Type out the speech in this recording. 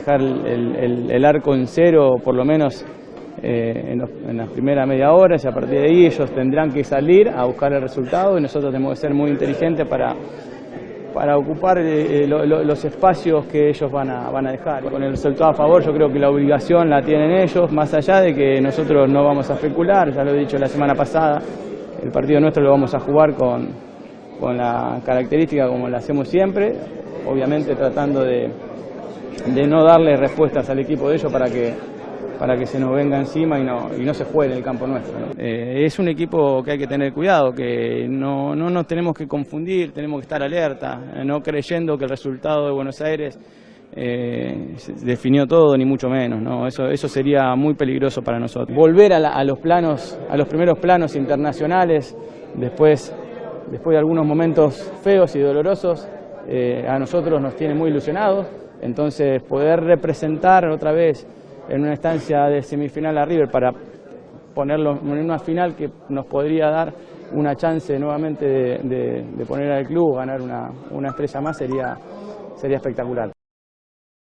dejar el arco en cero, por lo menos en la primera media hora, y a partir de ahí ellos tendrán que salir a buscar el resultado y nosotros tenemos que ser muy inteligentes para ocupar los espacios que ellos van a dejar. Con el resultado a favor yo creo que la obligación la tienen ellos, más allá de que nosotros no vamos a especular, ya lo he dicho la semana pasada, el partido nuestro lo vamos a jugar con la característica como lo hacemos siempre, obviamente tratando de no darle respuestas al equipo de ellos para que se nos venga encima y no se juegue en el campo nuestro, ¿no? Es un equipo que hay que tener cuidado, que no nos tenemos que confundir, tenemos que estar alerta, no creyendo que el resultado de Buenos Aires definió todo, ni mucho menos, ¿no? Eso sería muy peligroso para nosotros. Volver a los primeros planos internacionales, después de algunos momentos feos y dolorosos, a nosotros nos tiene muy ilusionados, entonces poder representar otra vez en una instancia de semifinal a River para ponerlo en una final que nos podría dar una chance nuevamente de poner al club, ganar una estrella más, sería espectacular.